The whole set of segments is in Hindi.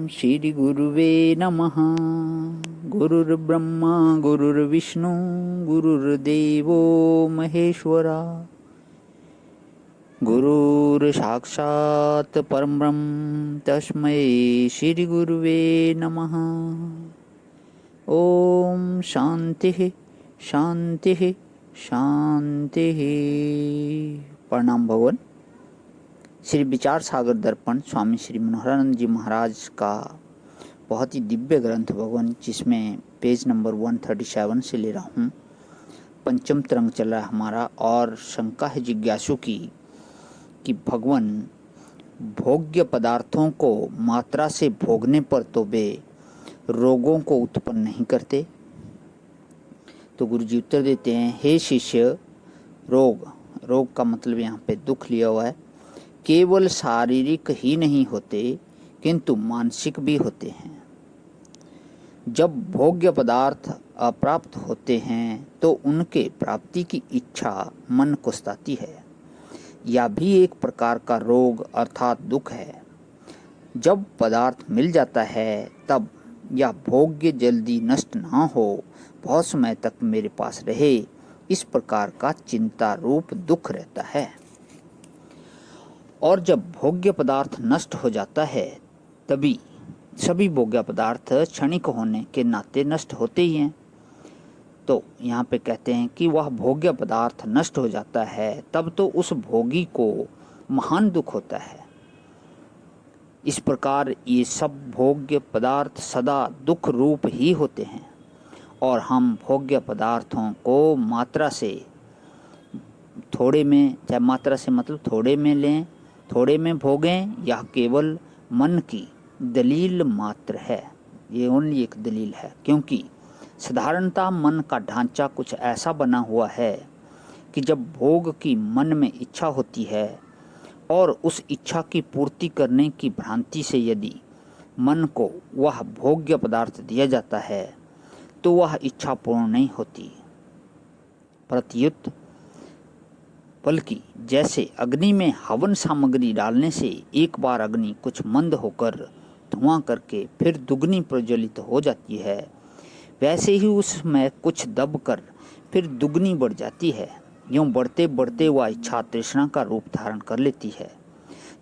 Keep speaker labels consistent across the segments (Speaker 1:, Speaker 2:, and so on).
Speaker 1: श्री गुरुवे नमः। गुरुर्ब्रह्मा गुरुर्विष्णु गुरुर्देवो महेश्वरा। गुरुर्साक्षात् परब्रह्म तस्मै श्री गुरुवे नमः। ओम शांति शांति शांति। प्रणाम भगवान। श्री विचार सागर दर्पण स्वामी श्री मनोहरानंद जी महाराज का बहुत ही दिव्य ग्रंथ भगवान, जिसमें पेज नंबर 137 से ले रहा हूँ। पंचम तरंग चल रहा है हमारा, और शंका है जिज्ञासु की कि भगवान भोग्य पदार्थों को मात्रा से भोगने पर तो वे रोगों को उत्पन्न नहीं करते। तो गुरु जी उत्तर देते हैं, हे शिष्य, रोग का मतलब यहाँ पे दुख लिया हुआ है, केवल शारीरिक ही नहीं होते किंतु मानसिक भी होते हैं। जब भोग्य पदार्थ अप्राप्त होते हैं तो उनके प्राप्ति की इच्छा मन को सताती है। यह भी एक प्रकार का रोग अर्थात दुख है। जब पदार्थ मिल जाता है तब यह भोग्य जल्दी नष्ट ना हो, बहुत समय तक मेरे पास रहे, इस प्रकार का चिंता रूप दुख रहता है। और जब भोग्य पदार्थ नष्ट हो जाता है तभी सभी भोग्य पदार्थ क्षणिक होने के नाते नष्ट होते ही हैं। तो यहाँ पे कहते हैं कि वह भोग्य पदार्थ नष्ट हो जाता है तब तो उस भोगी को महान दुख होता है। इस प्रकार ये सब भोग्य पदार्थ सदा दुख रूप ही होते हैं, और हम भोग्य पदार्थों को मात्रा से थोड़े में, चाहे मात्रा से मतलब थोड़े में लें, थोड़े में भोगें, यह केवल मन की दलील मात्र है। ये ओनली एक दलील है, क्योंकि साधारणतः मन का ढांचा कुछ ऐसा बना हुआ है कि जब भोग की मन में इच्छा होती है और उस इच्छा की पूर्ति करने की भ्रांति से यदि मन को वह भोग्य पदार्थ दिया जाता है तो वह इच्छा पूर्ण नहीं होती, प्रत्युत बल्कि जैसे अग्नि में हवन सामग्री डालने से एक बार अग्नि कुछ मंद होकर धुआं करके फिर दुगनी प्रज्वलित हो जाती है, वैसे ही उसमें कुछ दब कर फिर दुगनी बढ़ जाती है। यूँ बढ़ते बढ़ते वह इच्छा तृष्णा का रूप धारण कर लेती है।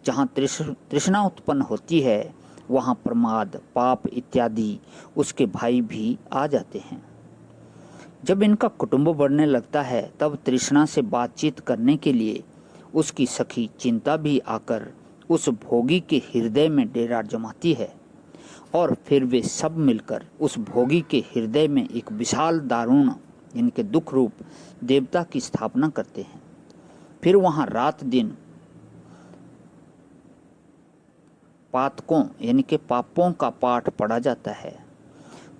Speaker 1: जहाँ तृष्णा उत्पन्न होती है वहाँ प्रमाद, पाप इत्यादि उसके भाई भी आ जाते हैं। जब इनका कुटुंब बढ़ने लगता है तब तृष्णा से बातचीत करने के लिए उसकी सखी चिंता भी आकर उस भोगी के हृदय में डेरा जमाती है, और फिर वे सब मिलकर उस भोगी के हृदय में एक विशाल दारुण इनके दुख रूप देवता की स्थापना करते हैं। फिर वहाँ रात दिन पातकों यानी के पापों का पाठ पढ़ा जाता है।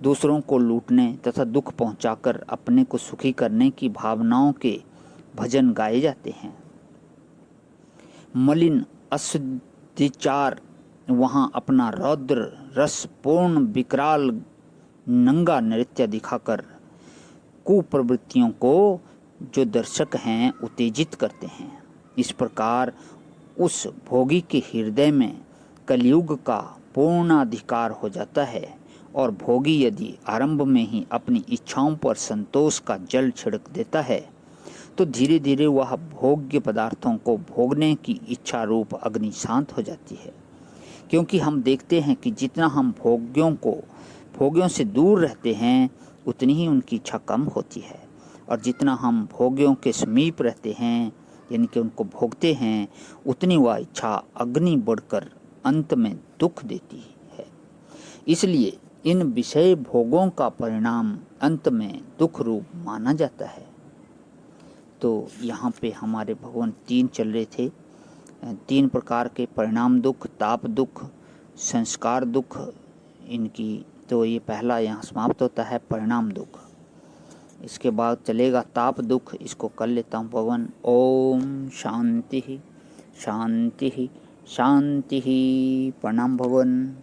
Speaker 1: दूसरों को लूटने तथा दुख पहुंचाकर अपने को सुखी करने की भावनाओं के भजन गाए जाते हैं। मलिन अशुद्धिचार वहां अपना रौद्र रस पूर्ण विकराल नंगा नृत्य दिखाकर कुप्रवृत्तियों को जो दर्शक हैं उत्तेजित करते हैं। इस प्रकार उस भोगी के हृदय में कलयुग का पूर्ण अधिकार हो जाता है, और भोगी यदि आरंभ में ही अपनी इच्छाओं पर संतोष का जल छिड़क देता है तो धीरे धीरे वह भोग्य पदार्थों को भोगने की इच्छा रूप अग्नि शांत हो जाती है। क्योंकि हम देखते हैं कि जितना हम भोग्यों से दूर रहते हैं उतनी ही उनकी इच्छा कम होती है, और जितना हम भोग्यों के समीप रहते हैं यानी कि उनको भोगते हैं उतनी वह इच्छा अग्नि बढ़कर अंत में दुख देती है। इसलिए इन विषय भोगों का परिणाम अंत में दुख रूप माना जाता है। तो यहाँ पे हमारे भगवान 3 चल रहे थे, 3 प्रकार के परिणाम दुख, ताप दुख, संस्कार दुख इनकी। तो ये पहला यहाँ समाप्त होता है परिणाम दुख। इसके बाद चलेगा ताप दुख, इसको कर लेता हूँ भगवान। ओम शांति शांति शांति। प्रणाम भगवान।